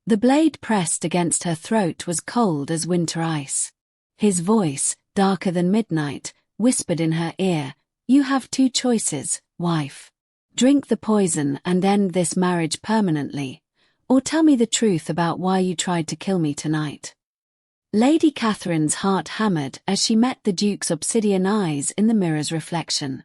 The blade pressed against her throat was cold as winter ice. His voice, darker than midnight, whispered in her ear, "You have two choices, wife. Drink the poison and end this marriage permanently, or tell me the truth about why you tried to kill me tonight." Lady Catherine's heart hammered as she met the Duke's obsidian eyes in the mirror's reflection.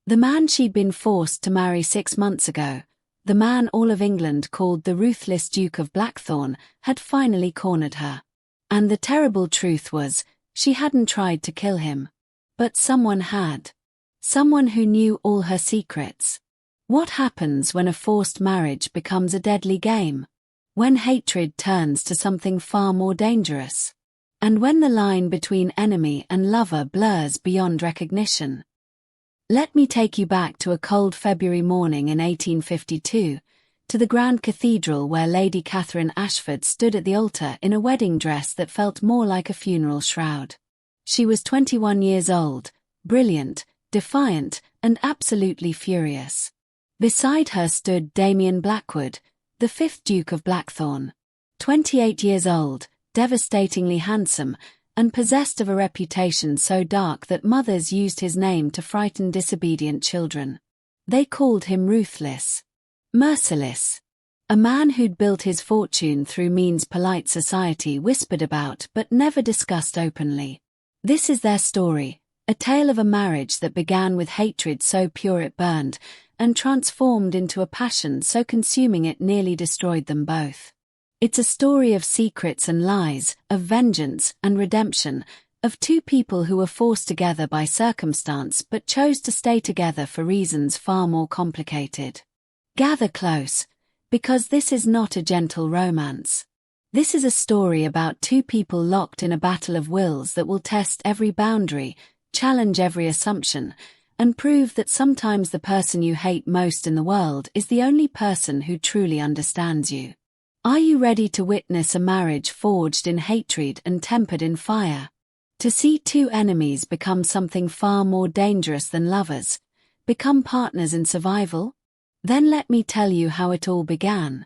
The man she'd been forced to marry 6 months ago, the man all of England called the ruthless Duke of Blackthorn, had finally cornered her. And the terrible truth was, she hadn't tried to kill him. But someone had. Someone who knew all her secrets. What happens when a forced marriage becomes a deadly game? When hatred turns to something far more dangerous? And when the line between enemy and lover blurs beyond recognition? Let me take you back to a cold February morning in 1852, to the Grand Cathedral where Lady Catherine Ashford stood at the altar in a wedding dress that felt more like a funeral shroud. She was 21 years old, brilliant, defiant, and absolutely furious. Beside her stood Damien Blackwood, the 5th Duke of Blackthorn. 28 years old, devastatingly handsome, and possessed of a reputation so dark that mothers used his name to frighten disobedient children. They called him ruthless, merciless. A man who'd built his fortune through means polite society whispered about but never discussed openly. This is their story, a tale of a marriage that began with hatred so pure it burned, and transformed into a passion so consuming it nearly destroyed them both. It's a story of secrets and lies, of vengeance and redemption, of two people who were forced together by circumstance but chose to stay together for reasons far more complicated. Gather close, because this is not a gentle romance. This is a story about two people locked in a battle of wills that will test every boundary, challenge every assumption, and prove that sometimes the person you hate most in the world is the only person who truly understands you. Are you ready to witness a marriage forged in hatred and tempered in fire? To see two enemies become something far more dangerous than lovers, become partners in survival? Then let me tell you how it all began.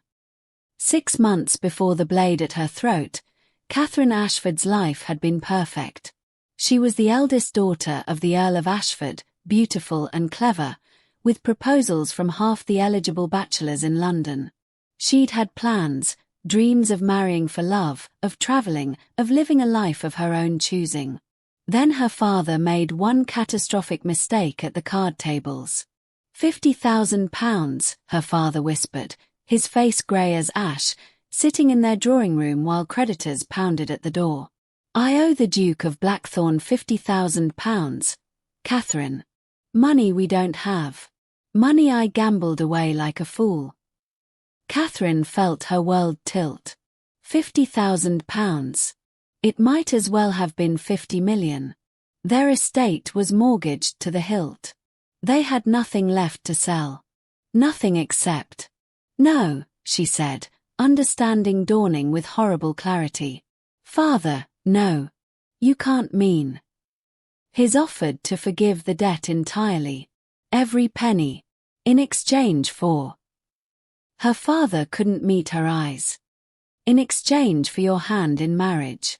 6 months before the blade at her throat, Catherine Ashford's life had been perfect. She was the eldest daughter of the Earl of Ashford, beautiful and clever, with proposals from half the eligible bachelors in London. She'd had plans, dreams of marrying for love, of travelling, of living a life of her own choosing. Then her father made one catastrophic mistake at the card tables. £50,000, her father whispered, his face grey as ash, sitting in their drawing room while creditors pounded at the door. "I owe the Duke of Blackthorn £50,000, Catherine. Money we don't have. Money I gambled away like a fool." Catherine felt her world tilt. £50,000. It might as well have been 50 million. Their estate was mortgaged to the hilt. They had nothing left to sell. Nothing except. "No," she said, understanding dawning with horrible clarity. "Father, no. You can't mean." He's offered to forgive the debt entirely. Every penny. In exchange for. Her father couldn't meet her eyes. "In exchange for your hand in marriage."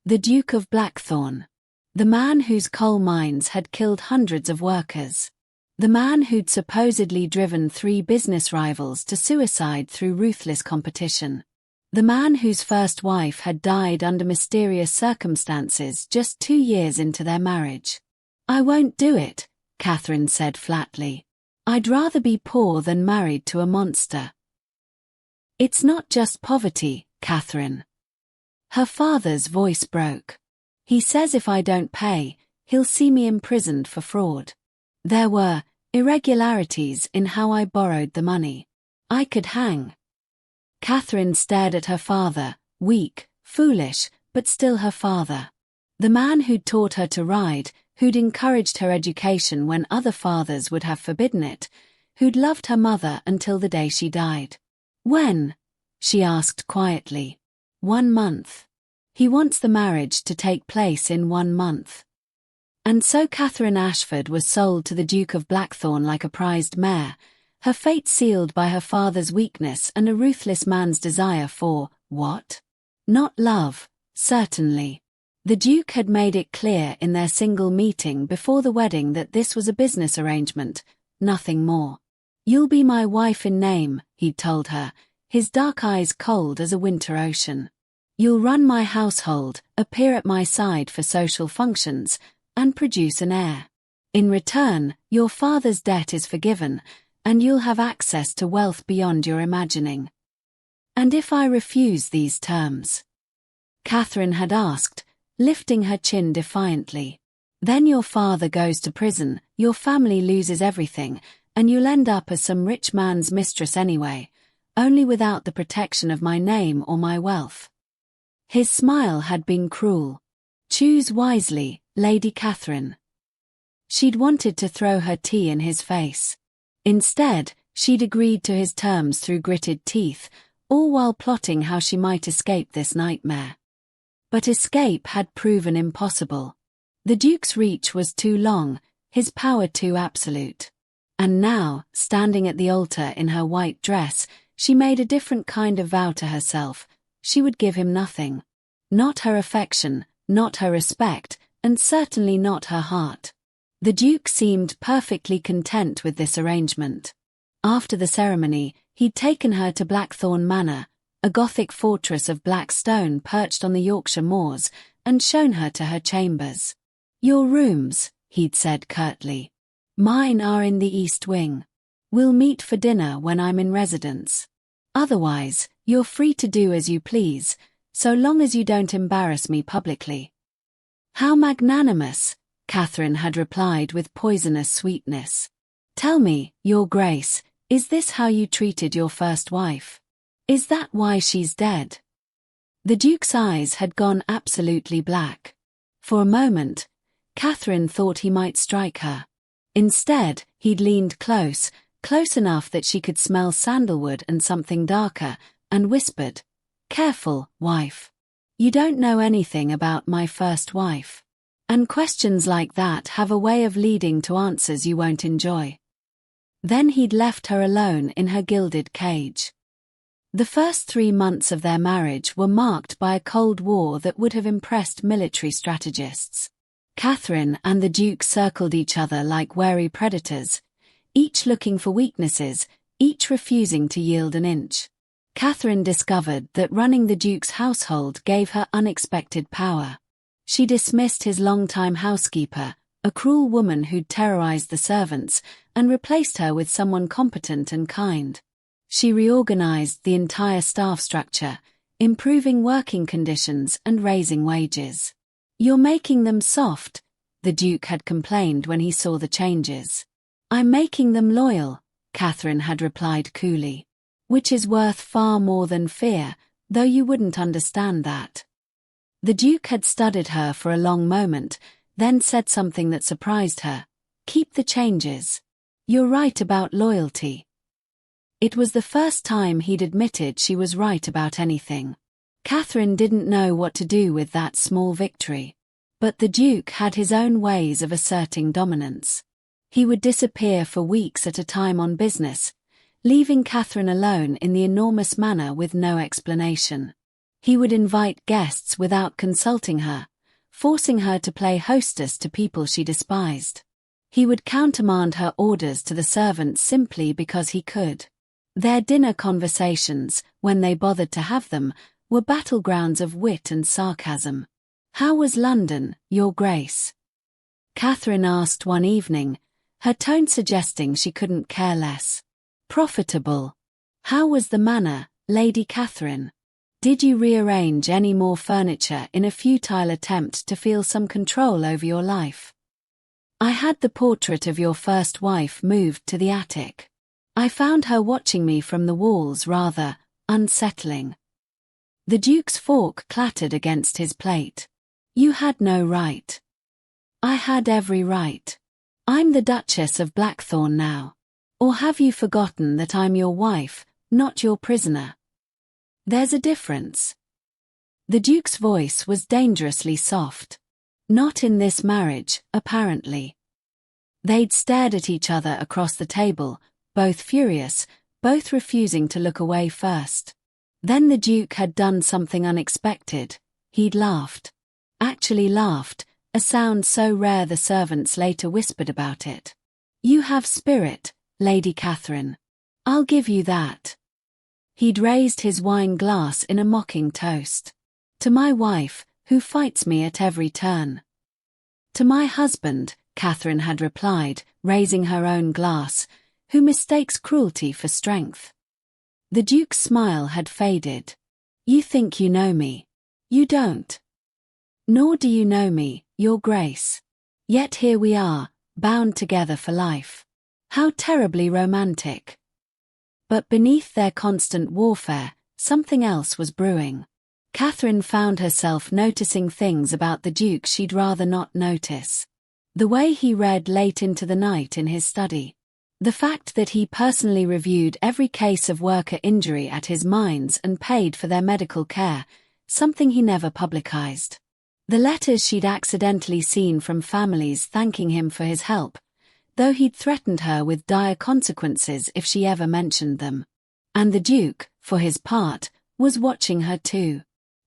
The Duke of Blackthorn. The man whose coal mines had killed hundreds of workers. The man who'd supposedly driven 3 business rivals to suicide through ruthless competition. The man whose first wife had died under mysterious circumstances just 2 years into their marriage. "I won't do it," Catherine said flatly. "I'd rather be poor than married to a monster." "It's not just poverty, Catherine." Her father's voice broke. "He says if I don't pay, he'll see me imprisoned for fraud. There were irregularities in how I borrowed the money. I could hang." Catherine stared at her father, weak, foolish, but still her father. The man who'd taught her to ride, who'd encouraged her education when other fathers would have forbidden it, who'd loved her mother until the day she died. "When?" she asked quietly. "1 month. He wants the marriage to take place in 1 month." And so Catherine Ashford was sold to the Duke of Blackthorn like a prized mare, Her fate sealed by her father's weakness and a ruthless man's desire for, what? Not love, certainly. The Duke had made it clear in their single meeting before the wedding that this was a business arrangement, nothing more. You'll be my wife in name, he'd told her, his dark eyes cold as a winter ocean. You'll run my household, appear at my side for social functions, and produce an heir. In return, your father's debt is forgiven, and you'll have access to wealth beyond your imagining. And if I refuse these terms? Catherine had asked, lifting her chin defiantly. Then your father goes to prison, your family loses everything, and you'll end up as some rich man's mistress anyway, only without the protection of my name or my wealth. His smile had been cruel. Choose wisely, Lady Catherine. She'd wanted to throw her tea in his face. Instead, she'd agreed to his terms through gritted teeth, all while plotting how she might escape this nightmare. But escape had proven impossible. The Duke's reach was too long, his power too absolute. And now, standing at the altar in her white dress, she made a different kind of vow to herself. She would give him nothing. Not her affection, not her respect, and certainly not her heart. The Duke seemed perfectly content with this arrangement. After the ceremony, he'd taken her to Blackthorn Manor, a Gothic fortress of black stone perched on the Yorkshire moors, and shown her to her chambers. Your rooms, he'd said curtly. Mine are in the East Wing. We'll meet for dinner when I'm in residence. Otherwise, you're free to do as you please, so long as you don't embarrass me publicly. How magnanimous, Catherine had replied with poisonous sweetness. Tell me, Your Grace, is this how you treated your first wife? Is that why she's dead? The Duke's eyes had gone absolutely black. For a moment, Catherine thought he might strike her. Instead, he'd leaned close enough that she could smell sandalwood and something darker, and whispered, Careful, wife. You don't know anything about my first wife. And questions like that have a way of leading to answers you won't enjoy. Then he'd left her alone in her gilded cage. The first 3 months of their marriage were marked by a Cold War that would have impressed military strategists. Catherine and the Duke circled each other like wary predators, each looking for weaknesses, each refusing to yield an inch. Catherine discovered that running the Duke's household gave her unexpected power. She dismissed his longtime housekeeper, a cruel woman who'd terrorized the servants, and replaced her with someone competent and kind. She reorganized the entire staff structure, improving working conditions and raising wages. You're making them soft, the Duke had complained when he saw the changes. I'm making them loyal, Catherine had replied coolly. Which is worth far more than fear, though you wouldn't understand that. The Duke had studied her for a long moment, then said something that surprised her. Keep the changes. You're right about loyalty. It was the first time he'd admitted she was right about anything. Catherine didn't know what to do with that small victory. But the Duke had his own ways of asserting dominance. He would disappear for weeks at a time on business, leaving Catherine alone in the enormous manor with no explanation. He would invite guests without consulting her, forcing her to play hostess to people she despised. He would countermand her orders to the servants simply because he could. Their dinner conversations, when they bothered to have them, were battlegrounds of wit and sarcasm. How was London, Your Grace? Catherine asked one evening, her tone suggesting she couldn't care less. Profitable. How was the manor, Lady Catherine? Did you rearrange any more furniture in a futile attempt to feel some control over your life? I had the portrait of your first wife moved to the attic. I found her watching me from the walls rather unsettling. The Duke's fork clattered against his plate. You had no right. I had every right. I'm the Duchess of Blackthorn now. Or have you forgotten that I'm your wife, not your prisoner? There's a difference. The Duke's voice was dangerously soft. Not in this marriage, apparently. They'd stared at each other across the table, both furious, both refusing to look away first. Then the Duke had done something unexpected. He'd laughed. Actually laughed, a sound so rare the servants later whispered about it. "You have spirit, Lady Catherine. I'll give you that." He'd raised his wine glass in a mocking toast. "To my wife, who fights me at every turn." "To my husband," Catherine had replied, raising her own glass, "who mistakes cruelty for strength." The Duke's smile had faded. "You think you know me. You don't. Nor do you know me, Your Grace. Yet here we are, bound together for life. How terribly romantic." But beneath their constant warfare, something else was brewing. Catherine found herself noticing things about the Duke she'd rather not notice. The way he read late into the night in his study. The fact that he personally reviewed every case of worker injury at his mines and paid for their medical care, something he never publicized. The letters she'd accidentally seen from families thanking him for his help, though he'd threatened her with dire consequences if she ever mentioned them. And the Duke, for his part, was watching her too.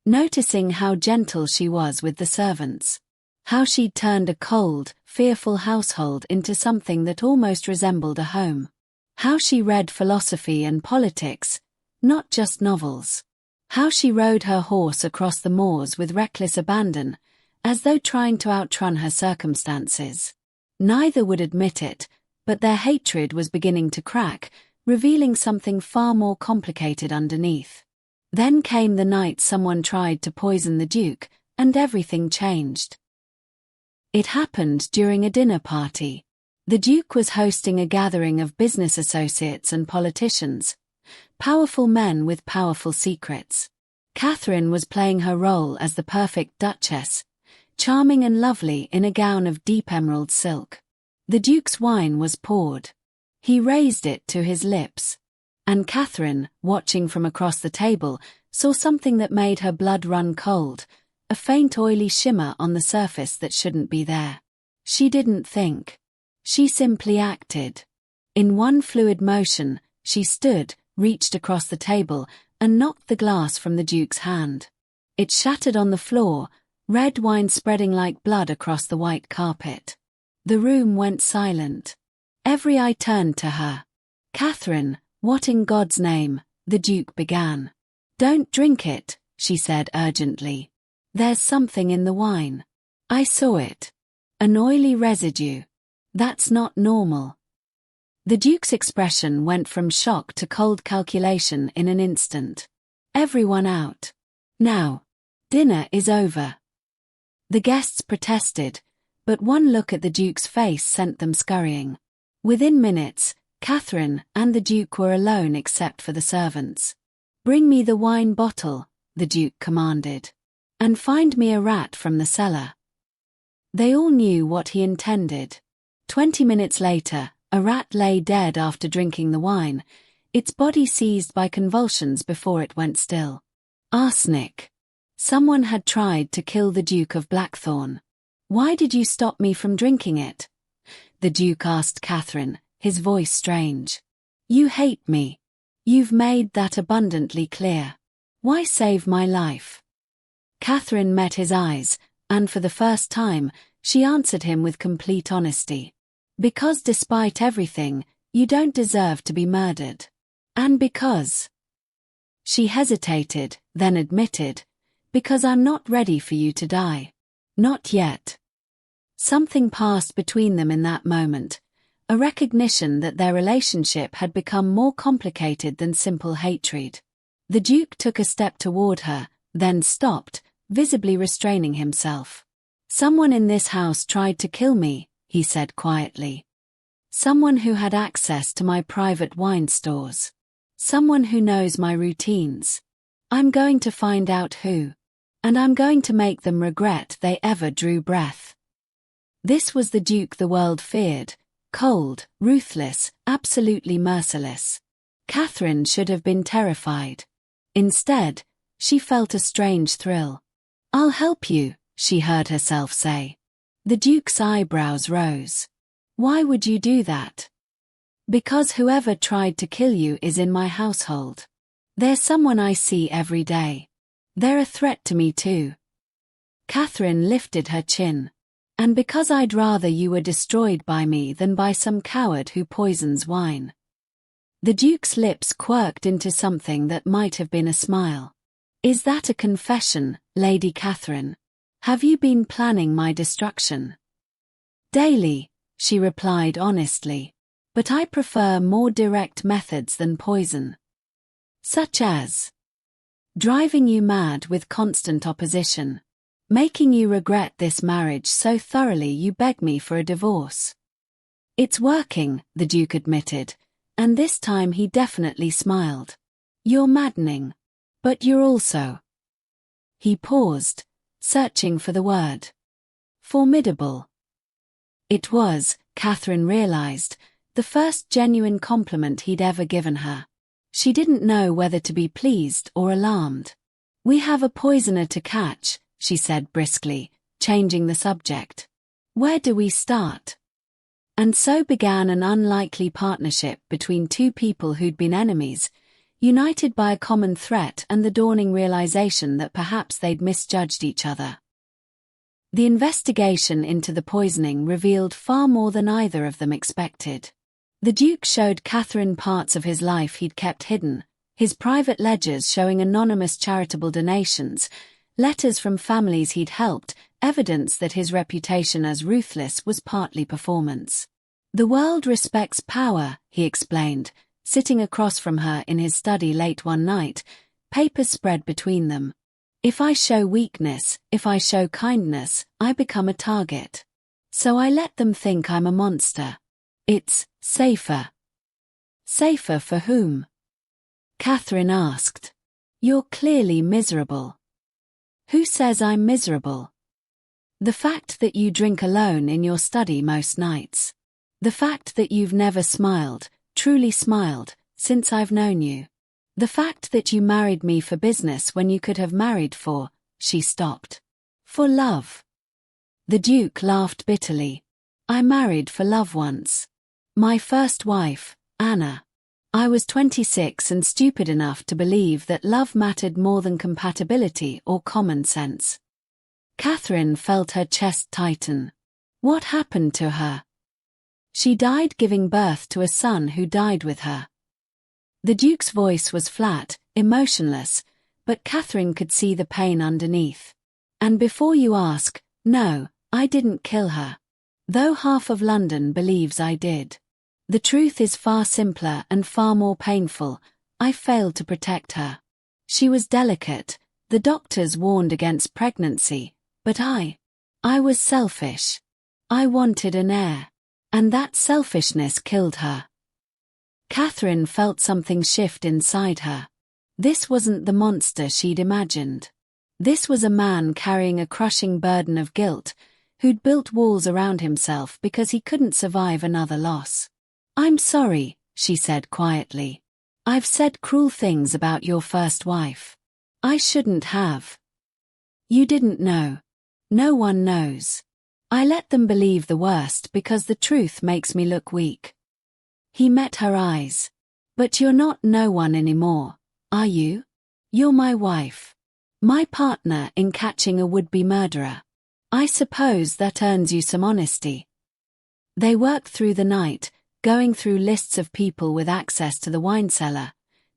Noticing how gentle she was with the servants. How she'd turned a cold, fearful household into something that almost resembled a home. How she read philosophy and politics, not just novels. How she rode her horse across the moors with reckless abandon, as though trying to outrun her circumstances. Neither would admit it, but their hatred was beginning to crack, revealing something far more complicated underneath. Then came the night someone tried to poison the Duke, and everything changed. It happened during a dinner party. The Duke was hosting a gathering of business associates and politicians, powerful men with powerful secrets. Catherine was playing her role as the perfect duchess, charming and lovely in a gown of deep emerald silk. The Duke's wine was poured. He raised it to his lips. And Catherine, watching from across the table, saw something that made her blood run cold, a faint oily shimmer on the surface that shouldn't be there. She didn't think. She simply acted. In one fluid motion, she stood, reached across the table, and knocked the glass from the Duke's hand. It shattered on the floor, red wine spreading like blood across the white carpet. The room went silent. Every eye turned to her. "Catherine, what in God's name?" the Duke began. "Don't drink it," she said urgently. "There's something in the wine. I saw it. An oily residue. That's not normal." The Duke's expression went from shock to cold calculation in an instant. "Everyone out. Now. Dinner is over." The guests protested, but one look at the Duke's face sent them scurrying. Within minutes, Catherine and the Duke were alone except for the servants. "Bring me the wine bottle," the Duke commanded. "And find me a rat from the cellar." They all knew what he intended. 20 minutes later, a rat lay dead after drinking the wine, its body seized by convulsions before it went still. Arsenic. Someone had tried to kill the Duke of Blackthorn. "Why did you stop me from drinking it?" the Duke asked Catherine, his voice strange. "You hate me. You've made that abundantly clear. Why save my life?" Catherine met his eyes, and for the first time, she answered him with complete honesty. "Because despite everything, you don't deserve to be murdered. And because—" She hesitated, then admitted, "because I'm not ready for you to die. Not yet." Something passed between them in that moment, a recognition that their relationship had become more complicated than simple hatred. The Duke took a step toward her, then stopped, visibly restraining himself. "Someone in this house tried to kill me," he said quietly. "Someone who had access to my private wine stores. Someone who knows my routines. I'm going to find out who. And I'm going to make them regret they ever drew breath." This was the Duke the world feared, cold, ruthless, absolutely merciless. Catherine should have been terrified. Instead, she felt a strange thrill. "I'll help you," she heard herself say. The Duke's eyebrows rose. "Why would you do that?" Because whoever tried to kill you is in my household. They're someone I see every day. They're a threat to me too. Catherine lifted her chin. And because I'd rather you were destroyed by me than by some coward who poisons wine. The Duke's lips quirked into something that might have been a smile. Is that a confession, Lady Catherine? Have you been planning my destruction? Daily, she replied honestly. But I prefer more direct methods than poison. Such as driving you mad with constant opposition. Making you regret this marriage so thoroughly you beg me for a divorce. It's working, the Duke admitted, and this time he definitely smiled. You're maddening. But you're also. He paused, searching for the word. Formidable. It was, Catherine realized, the first genuine compliment he'd ever given her. She didn't know whether to be pleased or alarmed. We have a poisoner to catch, she said briskly, changing the subject. Where do we start? And so began an unlikely partnership between two people who'd been enemies, united by a common threat and the dawning realization that perhaps they'd misjudged each other. The investigation into the poisoning revealed far more than either of them expected. The Duke showed Catherine parts of his life he'd kept hidden, his private ledgers showing anonymous charitable donations, letters from families he'd helped, evidence that his reputation as ruthless was partly performance. The world respects power, he explained, sitting across from her in his study late one night, papers spread between them. If I show weakness, if I show kindness, I become a target. So I let them think I'm a monster. It's safer. Safer for whom? Catherine asked. You're clearly miserable. Who says I'm miserable? The fact that you drink alone in your study most nights. The fact that you've never smiled, truly smiled, since I've known you. The fact that you married me for business when you could have married for, she stopped. For love. The Duke laughed bitterly. I married for love once. My first wife, Anna. I was 26 and stupid enough to believe that love mattered more than compatibility or common sense. Catherine felt her chest tighten. What happened to her? She died giving birth to a son who died with her. The Duke's voice was flat, emotionless, but Catherine could see the pain underneath. And before you ask, no, I didn't kill her. Though half of London believes I did. The truth is far simpler and far more painful. I failed to protect her. She was delicate, the doctors warned against pregnancy, but I was selfish. I wanted an heir. And that selfishness killed her. Catherine felt something shift inside her. This wasn't the monster she'd imagined. This was a man carrying a crushing burden of guilt, who'd built walls around himself because he couldn't survive another loss. I'm sorry, she said quietly. I've said cruel things about your first wife. I shouldn't have. You didn't know. No one knows. I let them believe the worst because the truth makes me look weak. He met her eyes. But you're not no one anymore, are you? You're my wife. My partner in catching a would-be murderer. I suppose that earns you some honesty. They worked through the night, going through lists of people with access to the wine cellar,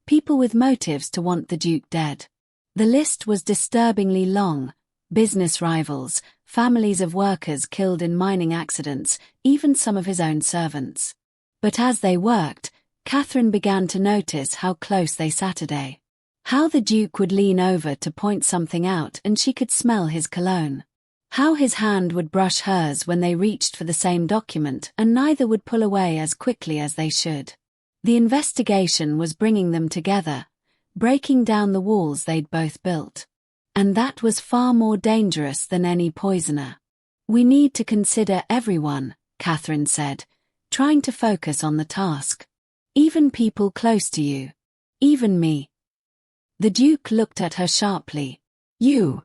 people with motives to want the Duke dead. The list was disturbingly long: business rivals, families of workers killed in mining accidents, even some of his own servants. But as they worked, Catherine began to notice how close they sat. How the Duke would lean over to point something out and she could smell his cologne. How his hand would brush hers when they reached for the same document and neither would pull away as quickly as they should. The investigation was bringing them together, breaking down the walls they'd both built. And that was far more dangerous than any poisoner. We need to consider everyone, Catherine said, trying to focus on the task. Even people close to you. Even me. The Duke looked at her sharply. You.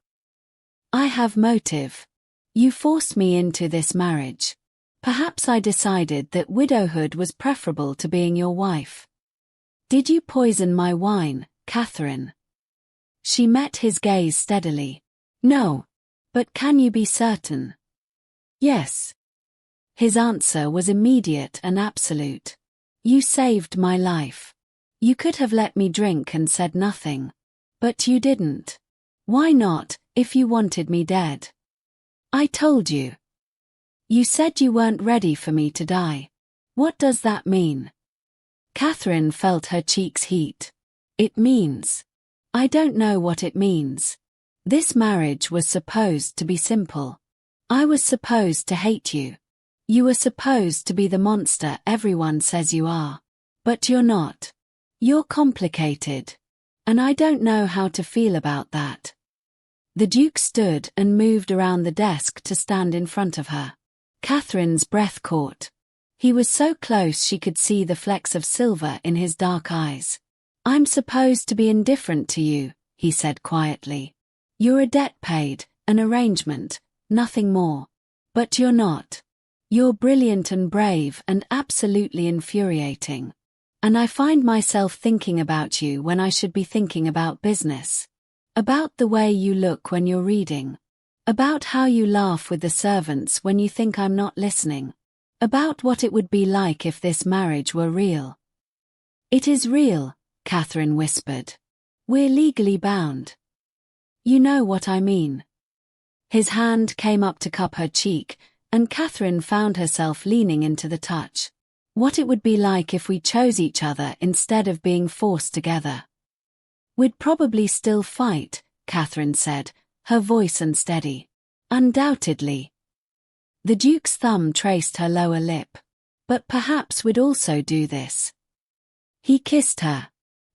I have motive. You forced me into this marriage. Perhaps I decided that widowhood was preferable to being your wife. Did you poison my wine, Catherine? She met his gaze steadily. No. But can you be certain? Yes. His answer was immediate and absolute. You saved my life. You could have let me drink and said nothing. But you didn't. Why not, if you wanted me dead? I told you. You said you weren't ready for me to die. What does that mean? Catherine felt her cheeks heat. It means. I don't know what it means. This marriage was supposed to be simple. I was supposed to hate you. You were supposed to be the monster everyone says you are. But you're not. You're complicated. And I don't know how to feel about that. The Duke stood and moved around the desk to stand in front of her. Catherine's breath caught. He was so close she could see the flecks of silver in his dark eyes. I'm supposed to be indifferent to you, he said quietly. You're a debt paid, an arrangement, nothing more. But you're not. You're brilliant and brave and absolutely infuriating. And I find myself thinking about you when I should be thinking about business. About the way you look when you're reading. About how you laugh with the servants when you think I'm not listening. About what it would be like if this marriage were real. It is real, Catherine whispered. We're legally bound. You know what I mean. His hand came up to cup her cheek, and Catherine found herself leaning into the touch. What it would be like if we chose each other instead of being forced together. We'd probably still fight, Catherine said, her voice unsteady. Undoubtedly. The Duke's thumb traced her lower lip. But perhaps we'd also do this. He kissed her.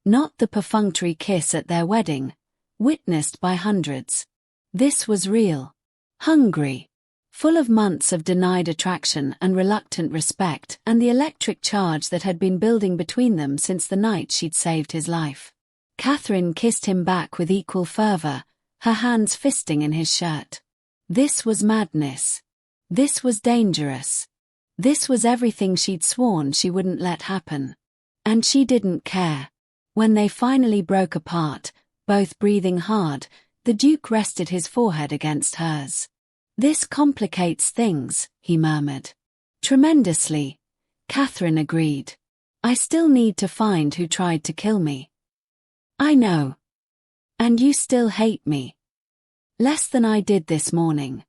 Not the perfunctory kiss at their wedding, witnessed by hundreds. This was real. Hungry. Full of months of denied attraction and reluctant respect and the electric charge that had been building between them since the night she'd saved his life. Catherine kissed him back with equal fervor, her hands fisting in his shirt. This was madness. This was dangerous. This was everything she'd sworn she wouldn't let happen. And she didn't care. When they finally broke apart, both breathing hard, the Duke rested his forehead against hers. This complicates things, he murmured. Tremendously. Catherine agreed. I still need to find who tried to kill me. I know. And you still hate me. Less than I did this morning.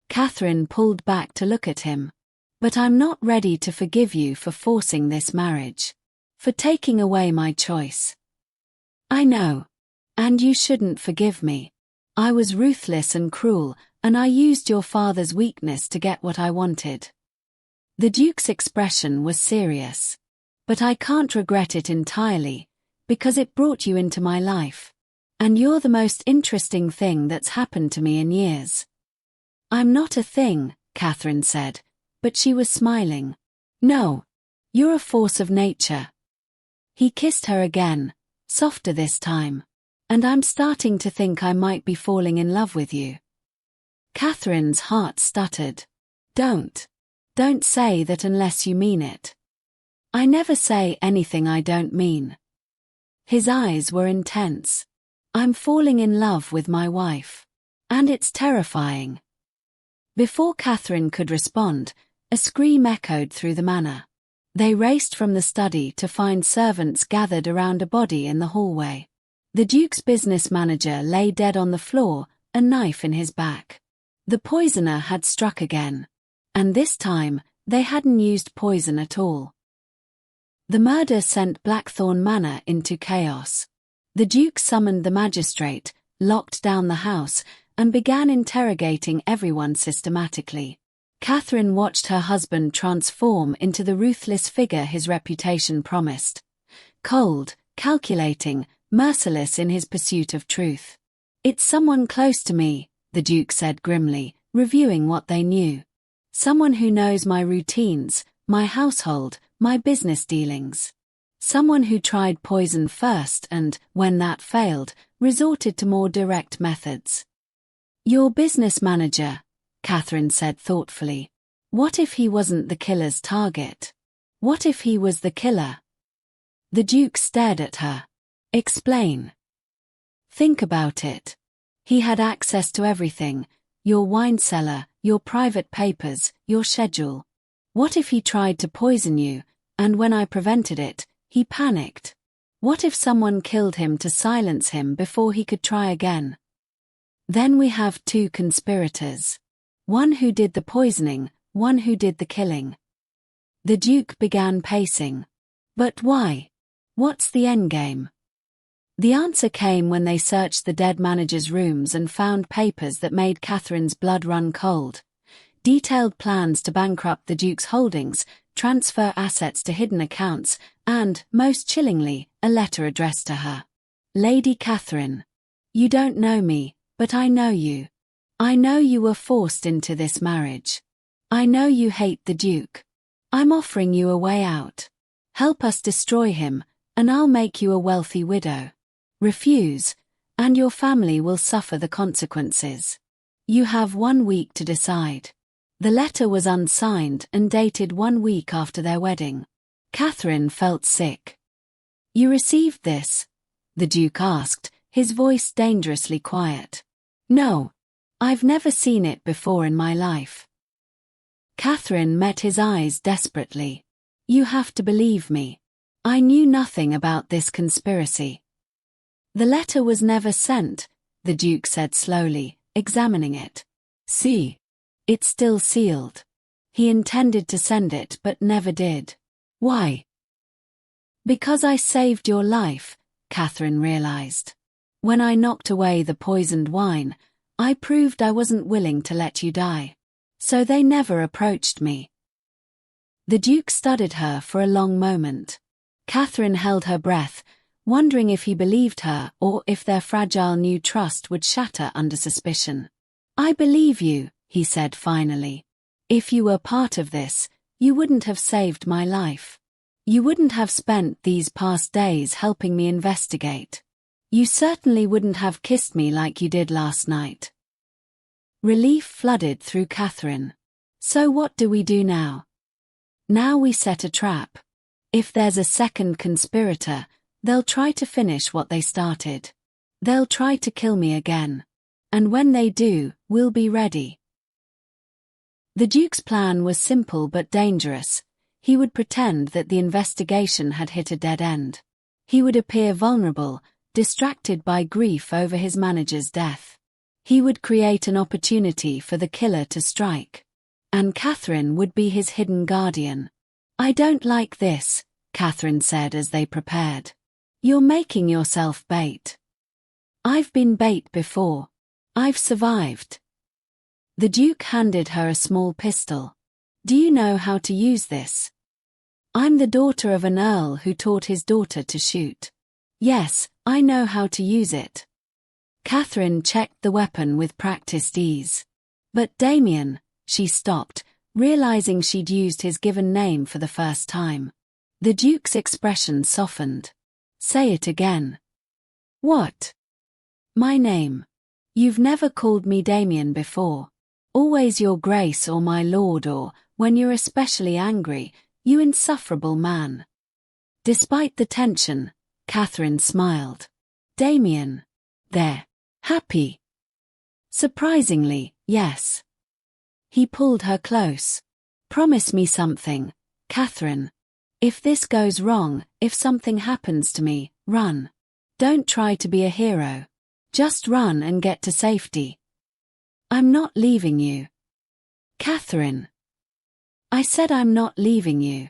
Catherine pulled back to look at him. But I'm not ready to forgive you for forcing this marriage. For taking away my choice. I know. And you shouldn't forgive me. I was ruthless and cruel, and I used your father's weakness to get what I wanted. The Duke's expression was serious. But I can't regret it entirely, because it brought you into my life. And you're the most interesting thing that's happened to me in years. I'm not a thing, Catherine said, but she was smiling. No. You're a force of nature. He kissed her again, softer this time. And I'm starting to think I might be falling in love with you. Catherine's heart stuttered. Don't say that unless you mean it. I never say anything I don't mean. His eyes were intense. I'm falling in love with my wife. And it's terrifying. Before Catherine could respond, a scream echoed through the manor. They raced from the study to find servants gathered around a body in the hallway. The Duke's business manager lay dead on the floor, a knife in his back. The poisoner had struck again. And this time, they hadn't used poison at all. The murder sent Blackthorn Manor into chaos. The Duke summoned the magistrate, locked down the house, and began interrogating everyone systematically. Catherine watched her husband transform into the ruthless figure his reputation promised. Cold, calculating, merciless in his pursuit of truth. It's someone close to me, the Duke said grimly, reviewing what they knew. Someone who knows my routines, my household, my business dealings. Someone who tried poison first and, when that failed, resorted to more direct methods. Your business manager, Catherine said thoughtfully. What if he wasn't the killer's target? What if he was the killer? The Duke stared at her. Explain. Think about it. He had access to everything, your wine cellar, your private papers, your schedule. What if he tried to poison you, and when I prevented it, he panicked? What if someone killed him to silence him before he could try again? Then we have two conspirators. One who did the poisoning, one who did the killing. The Duke began pacing. But why? What's the endgame? The answer came when they searched the dead manager's rooms and found papers that made Catherine's blood run cold. Detailed plans to bankrupt the Duke's holdings, transfer assets to hidden accounts, and, most chillingly, a letter addressed to her. Lady Catherine. You don't know me, but I know you. I know you were forced into this marriage. I know you hate the Duke. I'm offering you a way out. Help us destroy him, and I'll make you a wealthy widow. Refuse, and your family will suffer the consequences. You have 1 week to decide. The letter was unsigned and dated 1 week after their wedding. Catherine felt sick. You received this? The Duke asked, his voice dangerously quiet. No. I've never seen it before in my life. Catherine met his eyes desperately. You have to believe me. I knew nothing about this conspiracy. The letter was never sent, the Duke said slowly, examining it. See. It's still sealed. He intended to send it but never did. Why? Because I saved your life, Catherine realized. When I knocked away the poisoned wine, I proved I wasn't willing to let you die. So they never approached me. The Duke studied her for a long moment. Catherine held her breath, wondering if he believed her or if their fragile new trust would shatter under suspicion. I believe you, he said finally. If you were part of this, you wouldn't have saved my life. You wouldn't have spent these past days helping me investigate. You certainly wouldn't have kissed me like you did last night. Relief flooded through Catherine. So what do we do now? Now we set a trap. If there's a second conspirator, they'll try to finish what they started. They'll try to kill me again. And when they do, we'll be ready. The Duke's plan was simple but dangerous. He would pretend that the investigation had hit a dead end. He would appear vulnerable, distracted by grief over his manager's death. He would create an opportunity for the killer to strike. And Catherine would be his hidden guardian. I don't like this, Catherine said as they prepared. You're making yourself bait. I've been bait before. I've survived. The Duke handed her a small pistol. Do you know how to use this? I'm the daughter of an earl who taught his daughter to shoot. Yes, I know how to use it. Catherine checked the weapon with practiced ease. But Damien, she stopped, realizing she'd used his given name for the first time. The Duke's expression softened. Say it again. What? My name. You've never called me Damien before. Always your grace or my lord or, when you're especially angry, you insufferable man. Despite the tension, Catherine smiled. Damien. There. Happy. Surprisingly, yes. He pulled her close. Promise me something, Catherine. If this goes wrong, if something happens to me, run. Don't try to be a hero. Just run and get to safety. I'm not leaving you. Catherine. I said I'm not leaving you.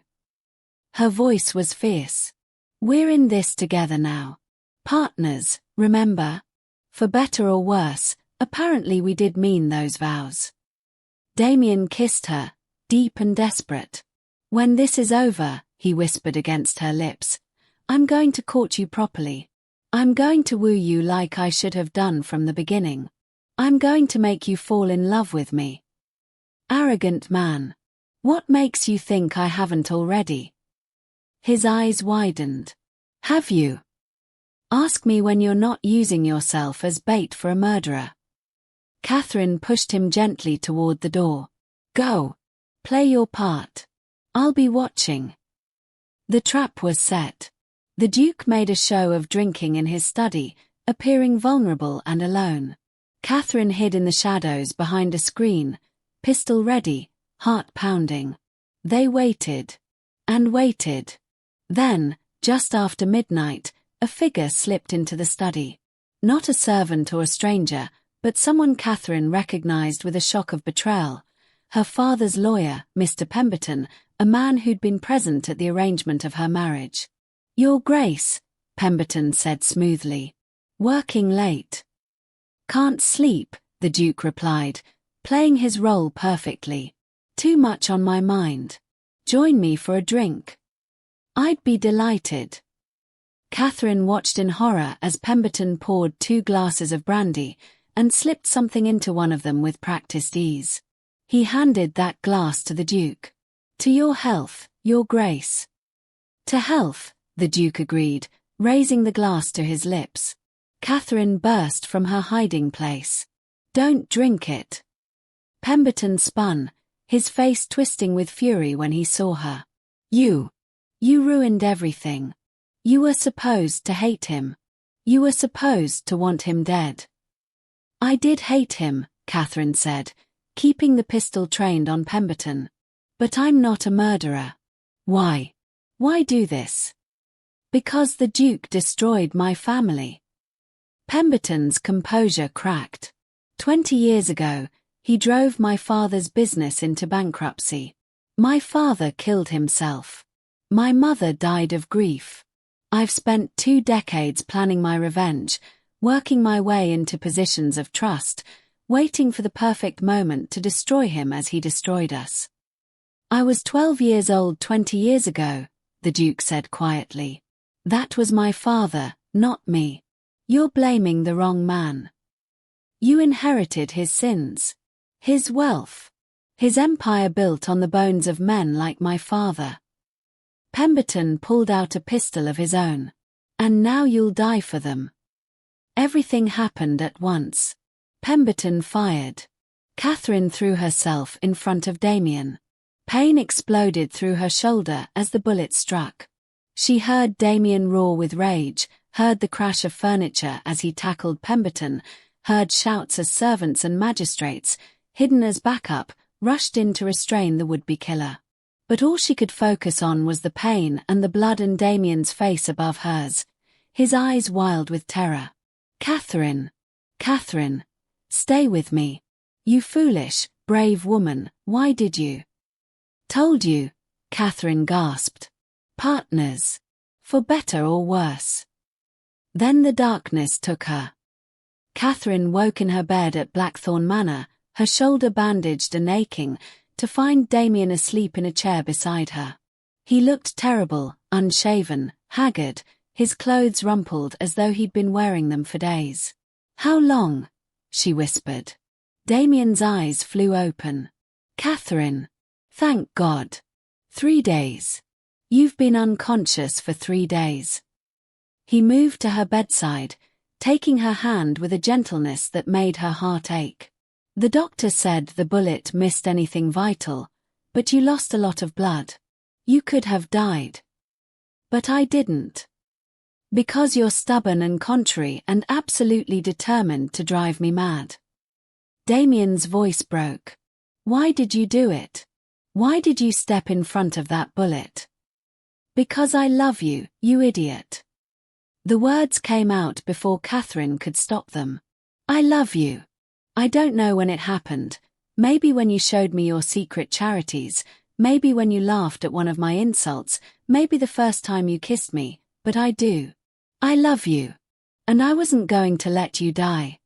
Her voice was fierce. We're in this together now. Partners, remember? For better or worse, apparently we did mean those vows. Damien kissed her, deep and desperate. When this is over, he whispered against her lips, I'm going to court you properly. I'm going to woo you like I should have done from the beginning. I'm going to make you fall in love with me. Arrogant man. What makes you think I haven't already? His eyes widened. Have you? Ask me when you're not using yourself as bait for a murderer. Catherine pushed him gently toward the door. Go. Play your part. I'll be watching. The trap was set. The Duke made a show of drinking in his study, appearing vulnerable and alone. Catherine hid in the shadows behind a screen, pistol ready, heart pounding. They waited. And waited. Then, just after midnight, a figure slipped into the study. Not a servant or a stranger, but someone Catherine recognized with a shock of betrayal. Her father's lawyer, Mr. Pemberton, a man who'd been present at the arrangement of her marriage. "Your Grace," Pemberton said smoothly. "Working late." "Can't sleep," the Duke replied, playing his role perfectly. "Too much on my mind. Join me for a drink." "I'd be delighted." Catherine watched in horror as Pemberton poured 2 glasses of brandy and slipped something into one of them with practiced ease. He handed that glass to the Duke. "To your health, Your Grace." "To health," the Duke agreed, raising the glass to his lips. Catherine burst from her hiding place. "Don't drink it." Pemberton spun, his face twisting with fury when he saw her. You ruined everything. You were supposed to hate him. You were supposed to want him dead." "I did hate him," Catherine said, keeping the pistol trained on Pemberton. "But I'm not a murderer." "Why? Why do this?" "Because the Duke destroyed my family." Pemberton's composure cracked. 20 years ago, he drove my father's business into bankruptcy. My father killed himself. My mother died of grief. I've spent 2 decades planning my revenge, working my way into positions of trust, waiting for the perfect moment to destroy him as he destroyed us. "I was 12 years old 20 years ago," the Duke said quietly. "That was my father, not me. You're blaming the wrong man. You inherited his sins. His wealth. His empire built on the bones of men like my father." Pemberton pulled out a pistol of his own. "And now you'll die for them." Everything happened at once. Pemberton fired. Catherine threw herself in front of Damien. Pain exploded through her shoulder as the bullet struck. She heard Damien roar with rage, heard the crash of furniture as he tackled Pemberton, heard shouts as servants and magistrates, hidden as backup, rushed in to restrain the would-be killer. But all she could focus on was the pain and the blood in Damien's face above hers, his eyes wild with terror. Catherine, stay with me. You foolish, brave woman, why did you?" "Told you," Catherine gasped. "Partners. For better or worse." Then the darkness took her. Catherine woke in her bed at Blackthorn Manor, her shoulder bandaged and aching, to find Damien asleep in a chair beside her. He looked terrible, unshaven, haggard, his clothes rumpled as though he'd been wearing them for days. "How long?" she whispered. Damien's eyes flew open. "Catherine. Thank God. 3 days. You've been unconscious for 3 days." He moved to her bedside, taking her hand with a gentleness that made her heart ache. "The doctor said the bullet missed anything vital, but you lost a lot of blood. You could have died. But I didn't. Because you're stubborn and contrary and absolutely determined to drive me mad." Damien's voice broke. "Why did you do it? Why did you step in front of that bullet?" "Because I love you, you idiot." The words came out before Catherine could stop them. "I love you. I don't know when it happened, maybe when you showed me your secret charities, maybe when you laughed at one of my insults, maybe the first time you kissed me, but I do. I love you. And I wasn't going to let you die."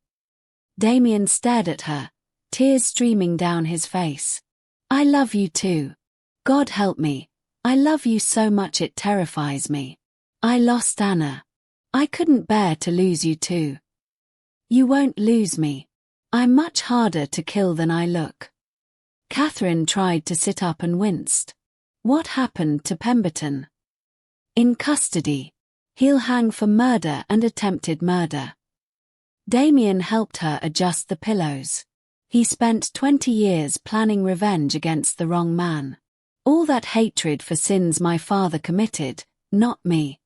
Damien stared at her, tears streaming down his face. "I love you too. God help me. I love you so much it terrifies me. I lost Anna. I couldn't bear to lose you too. You won't lose me. I'm much harder to kill than I look." Catherine tried to sit up and winced. "What happened to Pemberton?" "In custody. He'll hang for murder and attempted murder." Damien helped her adjust the pillows. He spent 20 years planning revenge against the wrong man. All that hatred for sins my father committed, not me.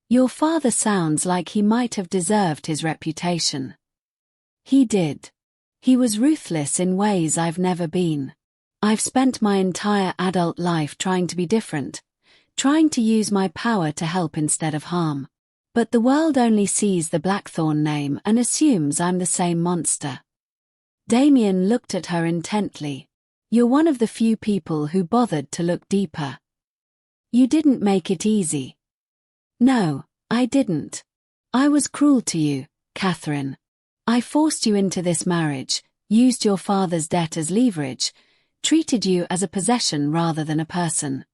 Your father sounds like he might have deserved his reputation. He did. He was ruthless in ways I've never been. I've spent my entire adult life trying to be different, trying to use my power to help instead of harm. But the world only sees the Blackthorn name and assumes I'm the same monster. Damien looked at her intently. You're one of the few people who bothered to look deeper. You didn't make it easy. No, I didn't. I was cruel to you, Catherine. I forced you into this marriage, used your father's debt as leverage, treated you as a possession rather than a person.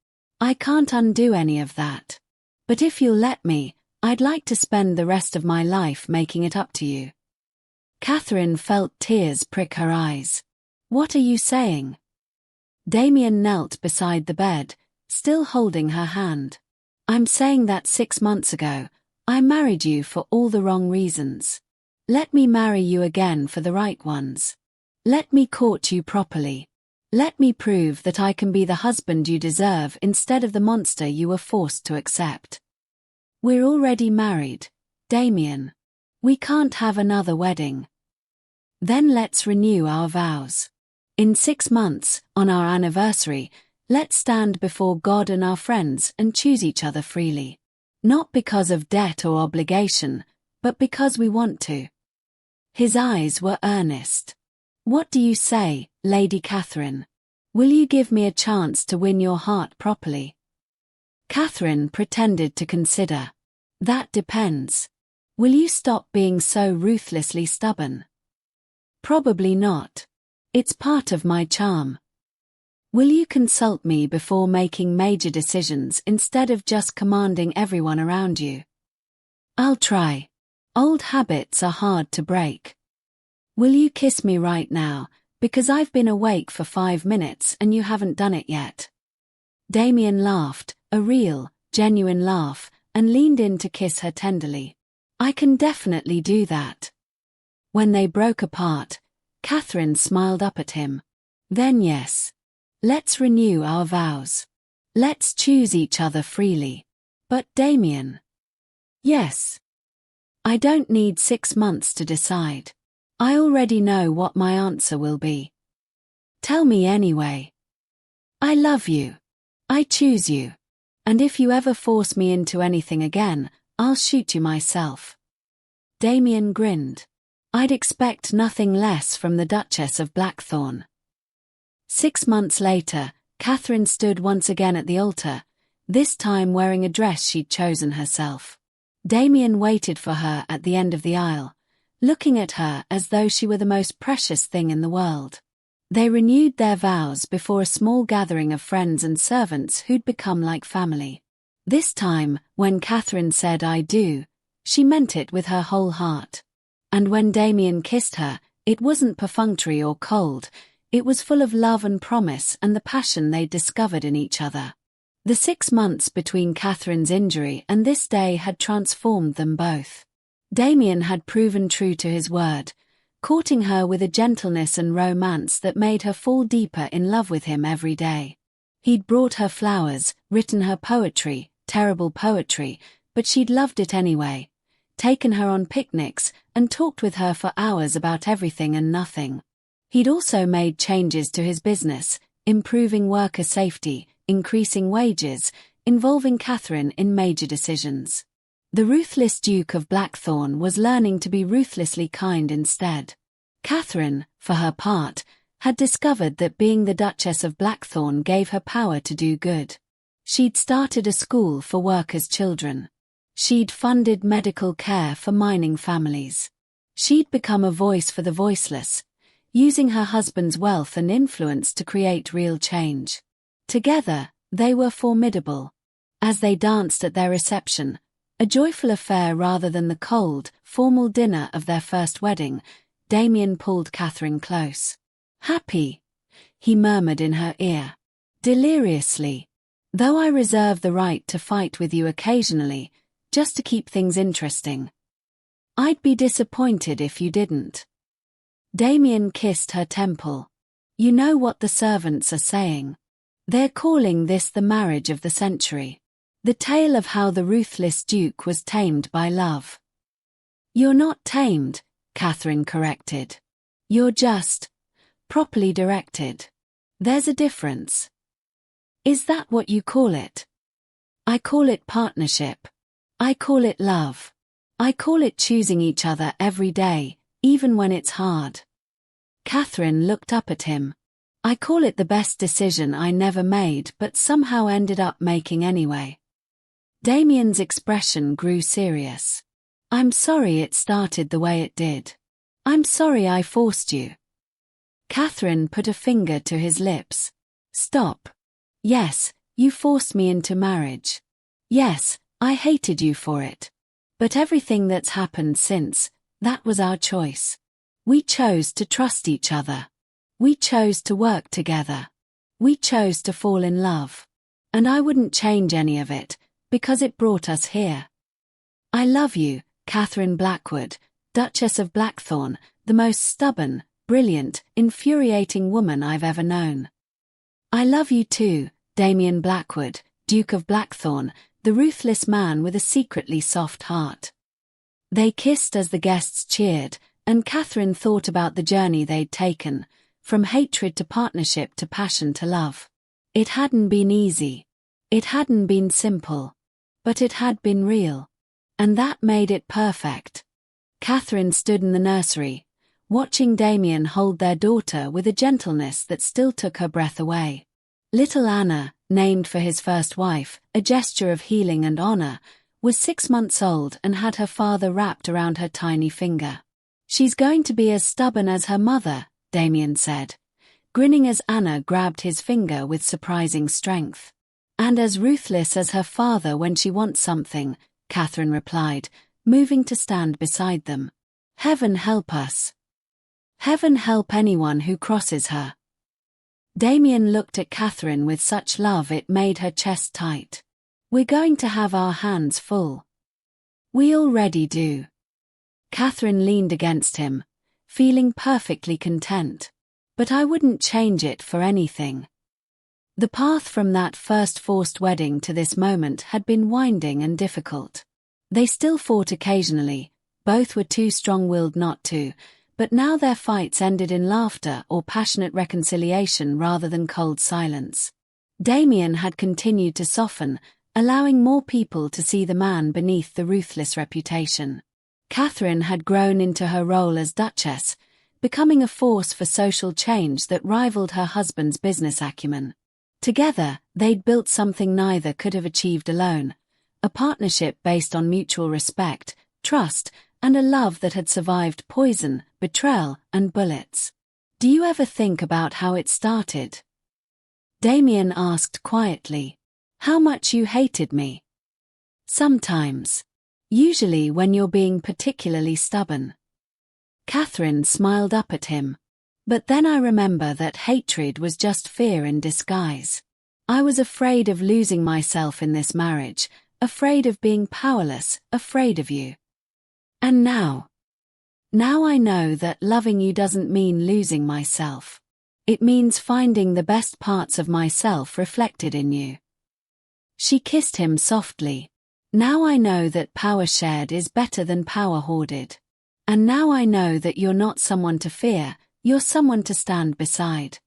I can't undo any of that. But if you'll let me, I'd like to spend the rest of my life making it up to you. Catherine felt tears prick her eyes. What are you saying? Damien knelt beside the bed, still holding her hand. I'm saying that 6 months ago, I married you for all the wrong reasons. Let me marry you again for the right ones. Let me court you properly. Let me prove that I can be the husband you deserve instead of the monster you were forced to accept. We're already married, Damien. We can't have another wedding. Then let's renew our vows. In 6 months, on our anniversary, let's stand before God and our friends and choose each other freely. Not because of debt or obligation, but because we want to. His eyes were earnest. What do you say, Lady Catherine? Will you give me a chance to win your heart properly? Catherine pretended to consider. That depends. Will you stop being so ruthlessly stubborn? Probably not. It's part of my charm. Will you consult me before making major decisions instead of just commanding everyone around you? I'll try. Old habits are hard to break. Will you kiss me right now, because I've been awake for 5 minutes and you haven't done it yet? Damien laughed, a real, genuine laugh, and leaned in to kiss her tenderly. I can definitely do that. When they broke apart, Catherine smiled up at him. Then yes. Let's renew our vows. Let's choose each other freely. But Damien. Yes. I don't need 6 months to decide. I already know what my answer will be. Tell me anyway. I love you. I choose you. And if you ever force me into anything again, I'll shoot you myself. Damien grinned. I'd expect nothing less from the Duchess of Blackthorn. 6 months later, Catherine stood once again at the altar, this time wearing a dress she'd chosen herself. Damien waited for her at the end of the aisle, looking at her as though she were the most precious thing in the world. They renewed their vows before a small gathering of friends and servants who'd become like family. This time, when Catherine said I do, she meant it with her whole heart. And when Damien kissed her, it wasn't perfunctory or cold, it was full of love and promise and the passion they'd discovered in each other. The 6 months between Catherine's injury and this day had transformed them both. Damien had proven true to his word, courting her with a gentleness and romance that made her fall deeper in love with him every day. He'd brought her flowers, written her poetry, terrible poetry, but she'd loved it anyway, taken her on picnics, and talked with her for hours about everything and nothing. He'd also made changes to his business, improving worker safety, increasing wages, involving Catherine in major decisions. The ruthless Duke of Blackthorn was learning to be ruthlessly kind instead. Catherine, for her part, had discovered that being the Duchess of Blackthorn gave her power to do good. She'd started a school for workers' children. She'd funded medical care for mining families. She'd become a voice for the voiceless, using her husband's wealth and influence to create real change. Together, they were formidable. As they danced at their reception, a joyful affair rather than the cold, formal dinner of their first wedding, Damien pulled Catherine close. Happy, he murmured in her ear. Deliriously. Though I reserve the right to fight with you occasionally, just to keep things interesting. I'd be disappointed if you didn't. Damien kissed her temple. You know what the servants are saying. They're calling this the marriage of the century. The tale of how the ruthless Duke was tamed by love. You're not tamed, Catherine corrected. You're just properly directed. There's a difference. Is that what you call it? I call it partnership. I call it love. I call it choosing each other every day, even when it's hard. Catherine looked up at him. I call it the best decision I never made but somehow ended up making anyway. Damien's expression grew serious. I'm sorry it started the way it did. I'm sorry I forced you. Catherine put a finger to his lips. Stop. Yes, you forced me into marriage. Yes, I hated you for it. But everything that's happened since, that was our choice. We chose to trust each other. We chose to work together. We chose to fall in love. And I wouldn't change any of it, because it brought us here. I love you, Catherine Blackwood, Duchess of Blackthorn, the most stubborn, brilliant, infuriating woman I've ever known. I love you too, Damien Blackwood, Duke of Blackthorn, the ruthless man with a secretly soft heart. They kissed as the guests cheered, and Catherine thought about the journey they'd taken, from hatred to partnership to passion to love. It hadn't been easy. It hadn't been simple. But it had been real. And that made it perfect. Catherine stood in the nursery, watching Damien hold their daughter with a gentleness that still took her breath away. Little Anna, named for his first wife, a gesture of healing and honor, was 6 months old and had her father wrapped around her tiny finger. She's going to be as stubborn as her mother, Damien said, grinning as Anna grabbed his finger with surprising strength. And as ruthless as her father when she wants something, Catherine replied, moving to stand beside them. Heaven help us. Heaven help anyone who crosses her. Damien looked at Catherine with such love it made her chest tight. We're going to have our hands full. We already do. Catherine leaned against him, feeling perfectly content. But I wouldn't change it for anything. The path from that first forced wedding to this moment had been winding and difficult. They still fought occasionally, both were too strong-willed not to, but now their fights ended in laughter or passionate reconciliation rather than cold silence. Damien had continued to soften, allowing more people to see the man beneath the ruthless reputation. Catherine had grown into her role as Duchess, becoming a force for social change that rivaled her husband's business acumen. Together, they'd built something neither could have achieved alone, a partnership based on mutual respect, trust, and a love that had survived poison, betrayal, and bullets. Do you ever think about how it started? Damien asked quietly. How much you hated me? Sometimes. Usually when you're being particularly stubborn. Catherine smiled up at him. But then I remember that hatred was just fear in disguise. I was afraid of losing myself in this marriage, afraid of being powerless, afraid of you. And now I know that loving you doesn't mean losing myself. It means finding the best parts of myself reflected in you. She kissed him softly. Now I know that power shared is better than power hoarded. And now I know that you're not someone to fear, you're someone to stand beside.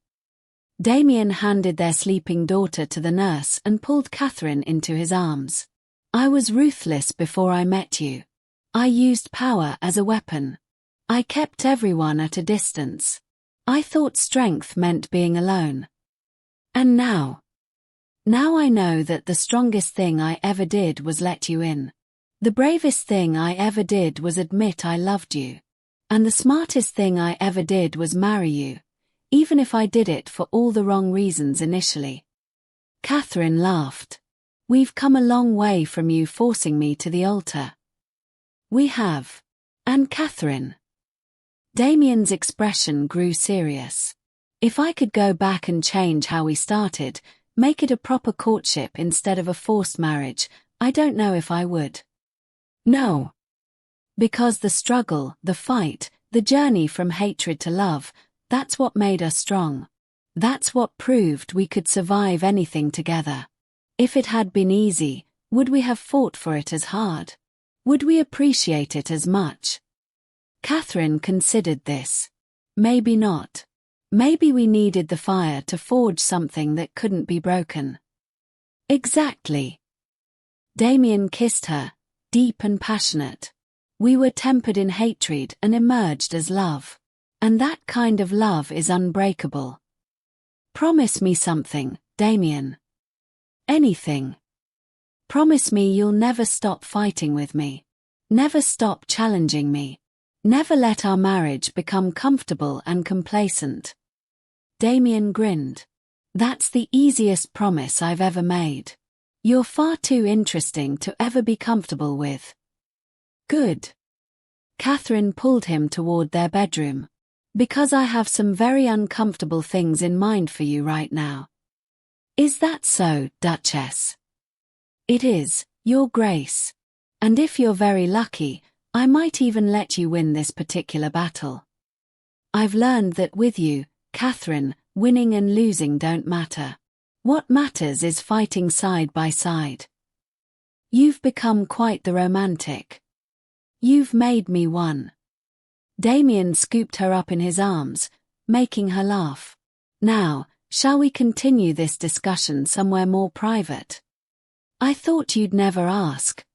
Damien handed their sleeping daughter to the nurse and pulled Catherine into his arms. I was ruthless before I met you. I used power as a weapon. I kept everyone at a distance. I thought strength meant being alone. And now I know that the strongest thing I ever did was let you in. The bravest thing I ever did was admit I loved you. And the smartest thing I ever did was marry you, even if I did it for all the wrong reasons initially. Catherine laughed. We've come a long way from you forcing me to the altar. We have. And Catherine. Damien's expression grew serious. If I could go back and change how we started, make it a proper courtship instead of a forced marriage, I don't know if I would. No. Because the struggle, the fight, The journey from hatred to love, that's what made us strong. That's what proved we could survive anything together. If it had been easy, would we have fought for it as hard? Would we appreciate it as much? Catherine considered this. Maybe not. Maybe we needed the fire to forge something that couldn't be broken. Exactly. Damien kissed her, deep and passionate. We were tempered in hatred and emerged as love. And that kind of love is unbreakable. Promise me something, Damien. Anything. Promise me you'll never stop fighting with me. Never stop challenging me. Never let our marriage become comfortable and complacent. Damien grinned. That's the easiest promise I've ever made. You're far too interesting to ever be comfortable with. Good. Catherine pulled him toward their bedroom. Because I have some very uncomfortable things in mind for you right now. Is that so, Duchess? It is, Your Grace. And if you're very lucky, I might even let you win this particular battle. I've learned that with you, Catherine, winning and losing don't matter. What matters is fighting side by side. You've become quite the romantic. You've made me one. Damien scooped her up in his arms, making her laugh. Now, shall we continue this discussion somewhere more private? I thought you'd never ask.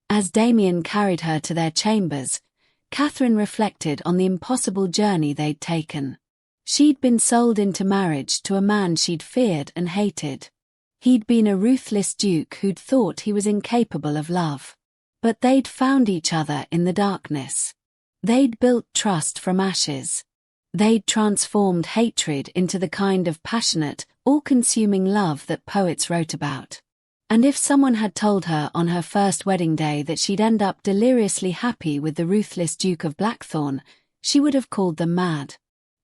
As Damien carried her to their chambers, Catherine reflected on the impossible journey they'd taken. She'd been sold into marriage to a man she'd feared and hated. He'd been a ruthless duke who'd thought he was incapable of love. But they'd found each other in the darkness. They'd built trust from ashes. They'd transformed hatred into the kind of passionate, all-consuming love that poets wrote about. And if someone had told her on her first wedding day that she'd end up deliriously happy with the ruthless Duke of Blackthorn, she would have called them mad.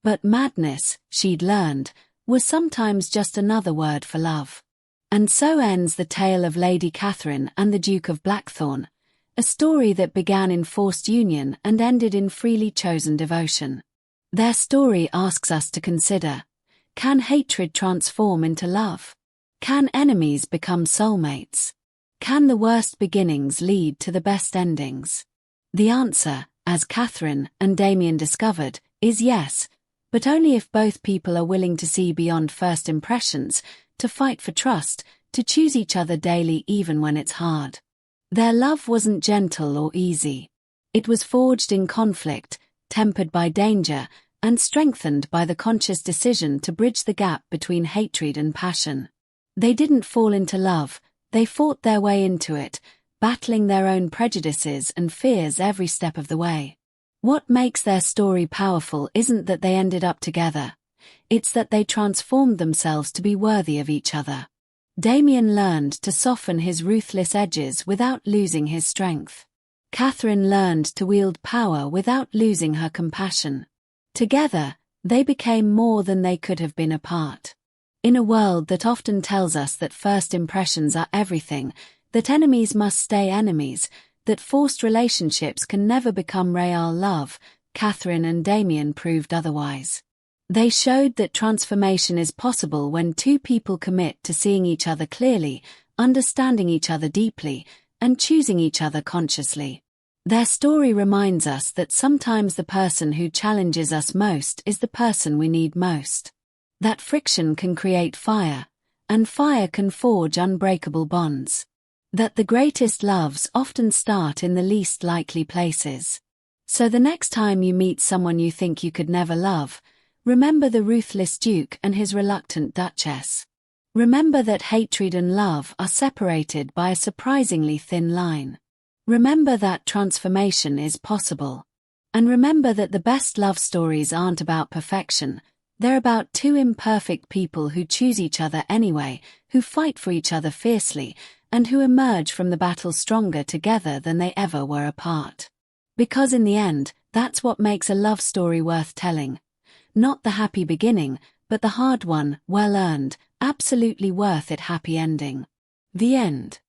But madness, she'd learned, was sometimes just another word for love. And so ends the tale of Lady Catherine and the Duke of Blackthorn, a story that began in forced union and ended in freely chosen devotion. Their story asks us to consider, can hatred transform into love? Can enemies become soulmates? Can the worst beginnings lead to the best endings? The answer, as Catherine and Damien discovered, is yes, but only if both people are willing to see beyond first impressions, to fight for trust, to choose each other daily even when it's hard. Their love wasn't gentle or easy. It was forged in conflict, tempered by danger, and strengthened by the conscious decision to bridge the gap between hatred and passion. They didn't fall into love, they fought their way into it, battling their own prejudices and fears every step of the way. What makes their story powerful isn't that they ended up together. It's that they transformed themselves to be worthy of each other. Damien learned to soften his ruthless edges without losing his strength. Catherine learned to wield power without losing her compassion. Together, they became more than they could have been apart. In a world that often tells us that first impressions are everything, that enemies must stay enemies, that forced relationships can never become real love, Catherine and Damien proved otherwise. They showed that transformation is possible when two people commit to seeing each other clearly, understanding each other deeply, and choosing each other consciously. Their story reminds us that sometimes the person who challenges us most is the person we need most. That friction can create fire, and fire can forge unbreakable bonds. That the greatest loves often start in the least likely places. So the next time you meet someone you think you could never love, remember the ruthless Duke and his reluctant Duchess. Remember that hatred and love are separated by a surprisingly thin line. Remember that transformation is possible. And remember that the best love stories aren't about perfection, they're about two imperfect people who choose each other anyway, who fight for each other fiercely, and who emerge from the battle stronger together than they ever were apart. Because in the end, that's what makes a love story worth telling. Not the happy beginning, but the hard one, well earned, absolutely worth it happy ending. The end.